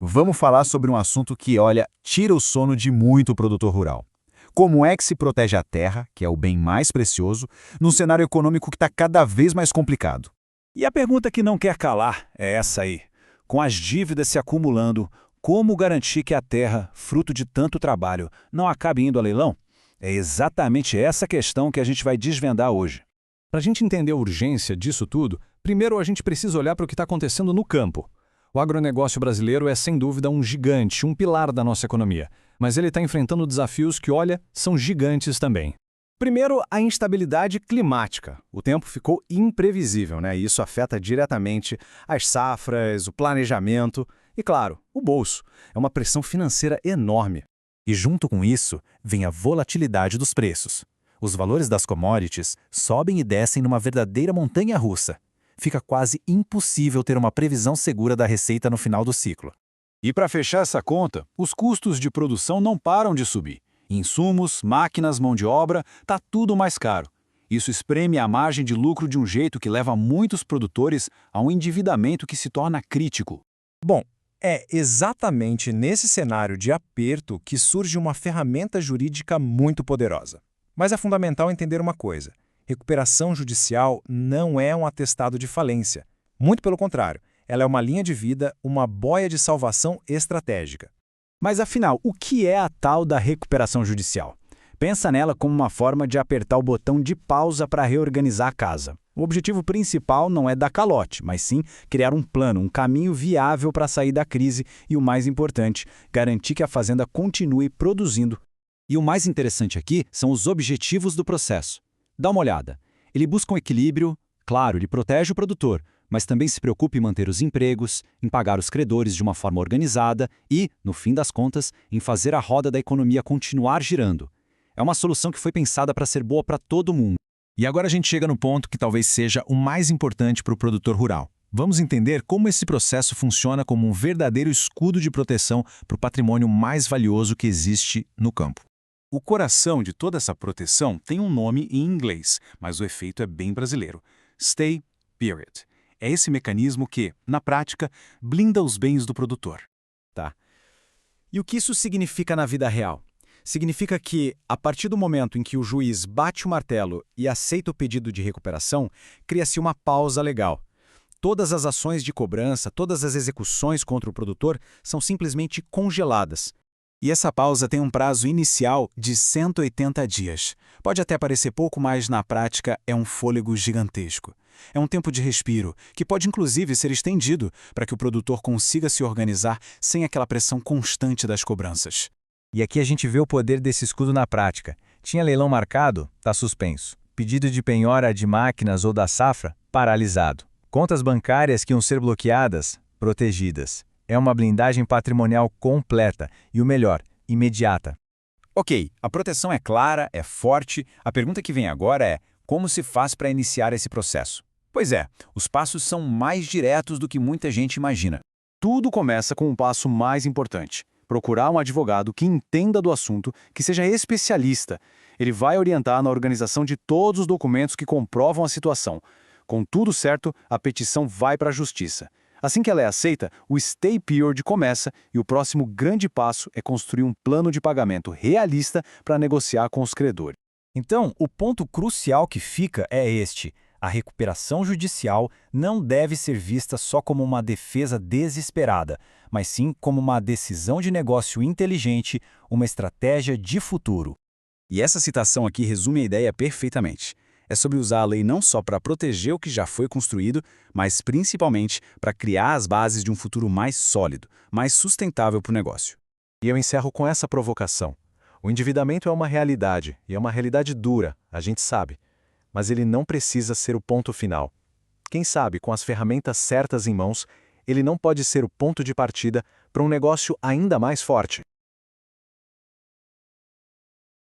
Vamos falar sobre um assunto que, olha, tira o sono de muito produtor rural. Como é que se protege a terra, que é o bem mais precioso, num cenário econômico que está cada vez mais complicado? E a pergunta que não quer calar é essa aí. Com as dívidas se acumulando, como garantir que a terra, fruto de tanto trabalho, não acabe indo a leilão? É exatamente essa questão que a gente vai desvendar hoje. Para a gente entender a urgência disso tudo, primeiro a gente precisa olhar para o que está acontecendo no campo. O agronegócio brasileiro é, sem dúvida, um gigante, um pilar da nossa economia. Mas ele está enfrentando desafios que, olha, são gigantes também. Primeiro, a instabilidade climática. O tempo ficou imprevisível, né? E isso afeta diretamente as safras, o planejamento e, claro, o bolso. É uma pressão financeira enorme. E junto com isso, vem a volatilidade dos preços. Os valores das commodities sobem e descem numa verdadeira montanha-russa. Fica quase impossível ter uma previsão segura da receita no final do ciclo. E para fechar essa conta, os custos de produção não param de subir. Insumos, máquinas, mão de obra, tá tudo mais caro. Isso espreme a margem de lucro de um jeito que leva muitos produtores a um endividamento que se torna crítico. Bom, é exatamente nesse cenário de aperto que surge uma ferramenta jurídica muito poderosa. Mas é fundamental entender uma coisa: recuperação judicial não é um atestado de falência. Muito pelo contrário, ela é uma linha de vida, uma boia de salvação estratégica. Mas afinal, o que é a tal da recuperação judicial? Pensa nela como uma forma de apertar o botão de pausa para reorganizar a casa. O objetivo principal não é dar calote, mas sim criar um plano, um caminho viável para sair da crise e, o mais importante, garantir que a fazenda continue produzindo. E o mais interessante aqui são os objetivos do processo. Dá uma olhada. Ele busca um equilíbrio, claro, ele protege o produtor, mas também se preocupa em manter os empregos, em pagar os credores de uma forma organizada e, no fim das contas, em fazer a roda da economia continuar girando. É uma solução que foi pensada para ser boa para todo mundo. E agora a gente chega no ponto que talvez seja o mais importante para o produtor rural. Vamos entender como esse processo funciona como um verdadeiro escudo de proteção para o patrimônio mais valioso que existe no campo. O coração de toda essa proteção tem um nome em inglês, mas o efeito é bem brasileiro: Stay Period. É esse mecanismo que, na prática, blinda os bens do produtor. Tá. E o que isso significa na vida real? Significa que, a partir do momento em que o juiz bate o martelo e aceita o pedido de recuperação, cria-se uma pausa legal. Todas as ações de cobrança, todas as execuções contra o produtor são simplesmente congeladas. E essa pausa tem um prazo inicial de 180 dias. Pode até parecer pouco, mas na prática é um fôlego gigantesco. É um tempo de respiro, que pode inclusive ser estendido para que o produtor consiga se organizar sem aquela pressão constante das cobranças. E aqui a gente vê o poder desse escudo na prática. Tinha leilão marcado? Tá suspenso. Pedido de penhora de máquinas ou da safra? Paralisado. Contas bancárias que iam ser bloqueadas? Protegidas. É uma blindagem patrimonial completa e, o melhor, imediata. Ok, a proteção é clara, é forte. A pergunta que vem agora é: como se faz para iniciar esse processo? Pois é, os passos são mais diretos do que muita gente imagina. Tudo começa com um passo mais importante: procurar um advogado que entenda do assunto, que seja especialista. Ele vai orientar na organização de todos os documentos que comprovam a situação. Com tudo certo, a petição vai para a justiça. Assim que ela é aceita, o Stay Period começa e o próximo grande passo é construir um plano de pagamento realista para negociar com os credores. Então, o ponto crucial que fica é este: a recuperação judicial não deve ser vista só como uma defesa desesperada, mas sim como uma decisão de negócio inteligente, uma estratégia de futuro. E essa citação aqui resume a ideia perfeitamente. É sobre usar a lei não só para proteger o que já foi construído, mas principalmente para criar as bases de um futuro mais sólido, mais sustentável para o negócio. E eu encerro com essa provocação. O endividamento é uma realidade, e é uma realidade dura, a gente sabe. Mas ele não precisa ser o ponto final. Quem sabe, com as ferramentas certas em mãos, ele não pode ser o ponto de partida para um negócio ainda mais forte.